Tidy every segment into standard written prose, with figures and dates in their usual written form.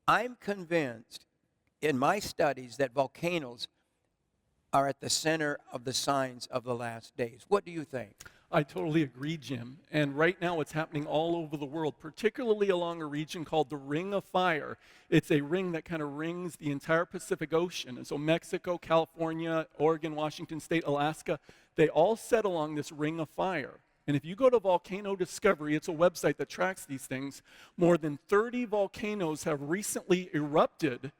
I'm convinced in my studies that volcanoes are at the center of the signs of the last days. What do you think? I totally agree, Jim. And right now it's happening all over the world, particularly along a region called the Ring of Fire. It's a ring that kind of rings the entire Pacific Ocean. And so Mexico, California, Oregon, Washington State, Alaska, they all set along this Ring of Fire. And if you go to Volcano Discovery, it's a website that tracks these things, more than 30 volcanoes have recently erupted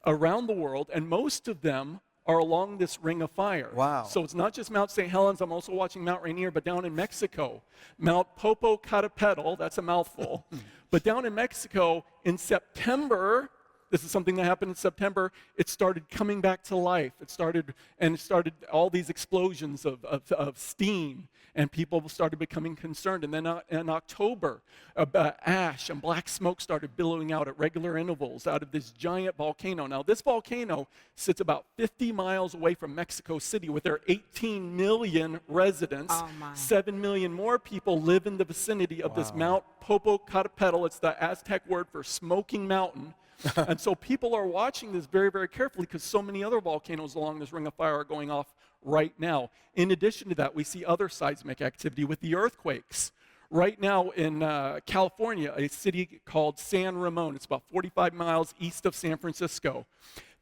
around the world, and most of them are along this Ring of Fire. Wow. So it's not just Mount St. Helens, I'm also watching Mount Rainier, but down in Mexico, Mount Popocatépetl, that's a mouthful, but down in Mexico in September, this is something that happened in September, it started coming back to life. It started all these explosions of steam, and people started becoming concerned. And then in October, ash and black smoke started billowing out at regular intervals out of this giant volcano. Now, this volcano sits about 50 miles away from Mexico City with their 18 million residents. Oh, my. 7 million more people live in the vicinity of this Mount Popocatépetl. It's the Aztec word for smoking mountain. And so people are watching this very, very carefully because so many other volcanoes along this Ring of Fire are going off right now. In addition to that, we see other seismic activity with the earthquakes. Right now in California, a city called San Ramon, it's about 45 miles east of San Francisco.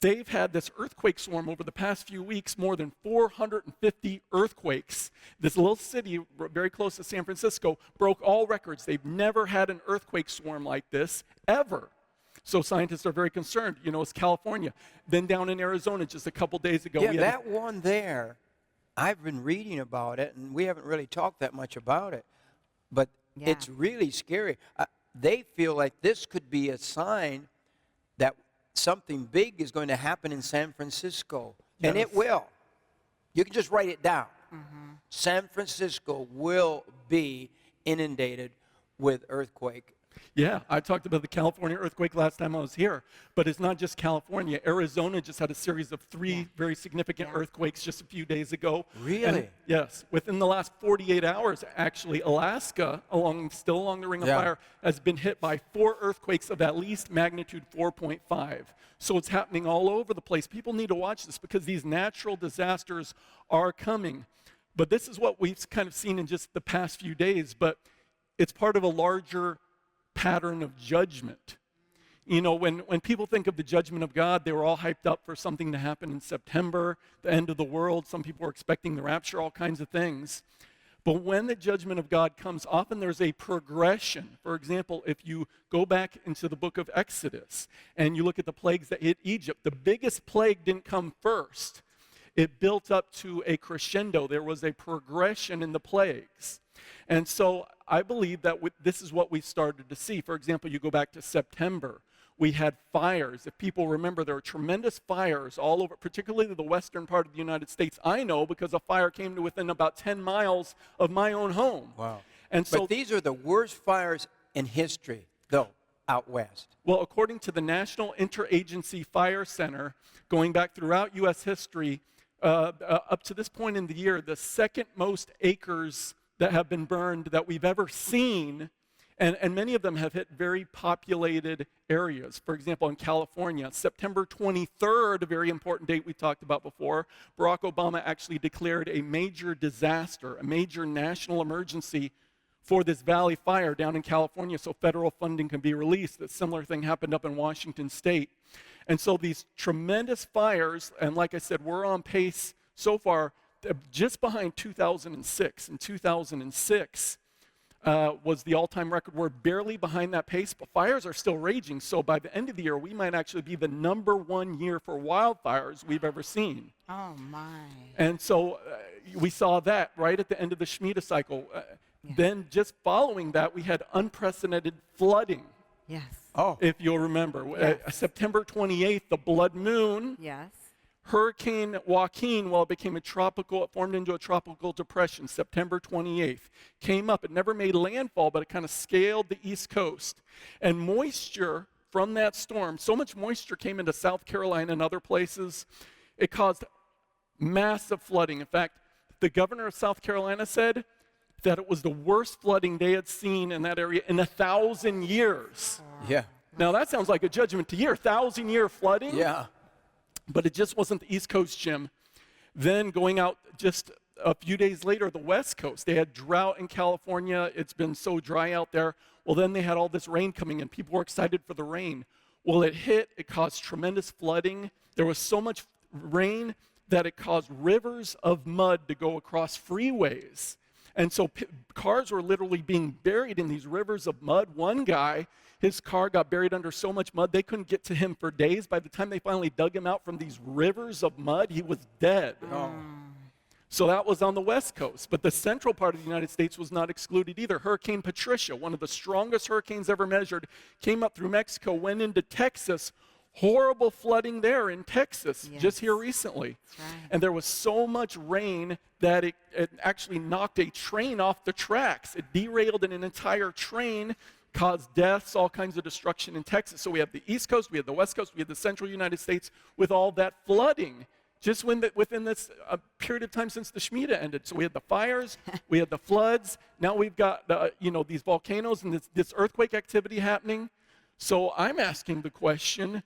They've had this earthquake swarm over the past few weeks, more than 450 earthquakes. This little city very close to San Francisco broke all records. They've never had an earthquake swarm like this, ever. So scientists are very concerned. You know, it's California. Then down in Arizona just a couple days ago. Yeah, that one there, I've been reading about it, and we haven't really talked that much about it. But it's really scary. They feel like this could be a sign that something big is going to happen in San Francisco. Yes. And it will. You can just write it down. Mm-hmm. San Francisco will be inundated with earthquake. Yeah, I talked about the California earthquake last time I was here, but it's not just California. Arizona just had a series of 3 very significant earthquakes just a few days ago. Really? And yes. Within the last 48 hours, actually, Alaska, still along the Ring of Fire, has been hit by 4 earthquakes of at least magnitude 4.5. So it's happening all over the place. People need to watch this because these natural disasters are coming. But this is what we've kind of seen in just the past few days, but it's part of a larger pattern of judgment. You know, when people think of the judgment of God, they were all hyped up for something to happen in September, the end of the world. Some people were expecting the rapture, all kinds of things. But when the judgment of God comes, often there's a progression. For example, if you go back into the book of Exodus and you look at the plagues that hit Egypt, the biggest plague didn't come first. It built up to a crescendo. There was a progression in the plagues. And so I believe that this is what we started to see. For example, you go back to September, we had fires. If people remember, there were tremendous fires all over, particularly the western part of the United States. I know because a fire came to within about 10 miles of my own home. Wow. And so, but these are the worst fires in history, though, out west. Well, according to the National Interagency Fire Center, going back throughout U.S. history, up to this point in the year, the second most acres that have been burned that we've ever seen, and many of them have hit very populated areas. For example, in California, September 23rd, a very important date we talked about before, Barack Obama actually declared a major disaster, a major national emergency for this valley fire down in California so federal funding can be released. A similar thing happened up in Washington State. And so these tremendous fires, and like I said, we're on pace so far just behind 2006. In 2006 was the all-time record. We're barely behind that pace, but fires are still raging. So by the end of the year, we might actually be the #1 year for wildfires we've ever seen. Oh, my. And so we saw that right at the end of the Shemitah cycle. Then just following that, we had unprecedented flooding. Yes. Oh. If you'll remember. Yes. September 28th, the blood moon. Yes. Hurricane Joaquin, well, it formed into a tropical depression, September 28th. Came up, it never made landfall, but it kind of scaled the East Coast. And moisture from that storm, so much moisture came into South Carolina and other places, it caused massive flooding. In fact, the governor of South Carolina said that it was the worst flooding they had seen in that area in 1,000 years. Yeah. Now that sounds like a judgment to year, 1,000-year flooding. Yeah. But it just wasn't the East Coast, Jim. Then going out just a few days later, the West Coast. They had drought in California. It's been so dry out there. Well, then they had all this rain coming in. People were excited for the rain. Well, it hit. It caused tremendous flooding. There was so much rain that it caused rivers of mud to go across freeways. And so cars were literally being buried in these rivers of mud. One guy, his car got buried under so much mud, they couldn't get to him for days. By the time they finally dug him out from these rivers of mud, he was dead. Oh. So that was on the West Coast. But the central part of the United States was not excluded either. Hurricane Patricia, one of the strongest hurricanes ever measured, came up through Mexico, went into Texas. Horrible flooding there in Texas, just here recently. Right. And there was so much rain that it actually knocked a train off the tracks. It derailed an entire train, caused deaths, all kinds of destruction in Texas. So we have the East Coast, we have the West Coast, we have the central United States with all that flooding just within this period of time since the Shemitah ended. So we had the fires, we had the floods, now we've got these volcanoes and this earthquake activity happening. So I'm asking the question,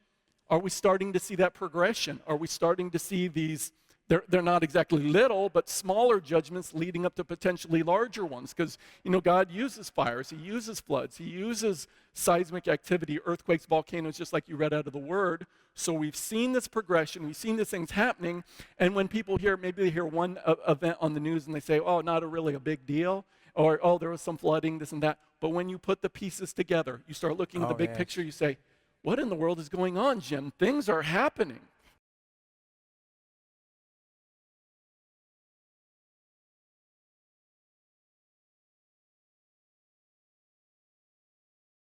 are we starting to see that progression? Are we starting to see these, they're not exactly little, but smaller judgments leading up to potentially larger ones? Because, God uses fires, he uses floods, he uses seismic activity, earthquakes, volcanoes, just like you read out of the Word. So we've seen this progression, we've seen these things happening, and when people maybe they hear one event on the news and they say, oh, not really a big deal, or, oh, there was some flooding, this and that. But when you put the pieces together, you start looking at the big picture, you say, what in the world is going on, Jim? Things are happening.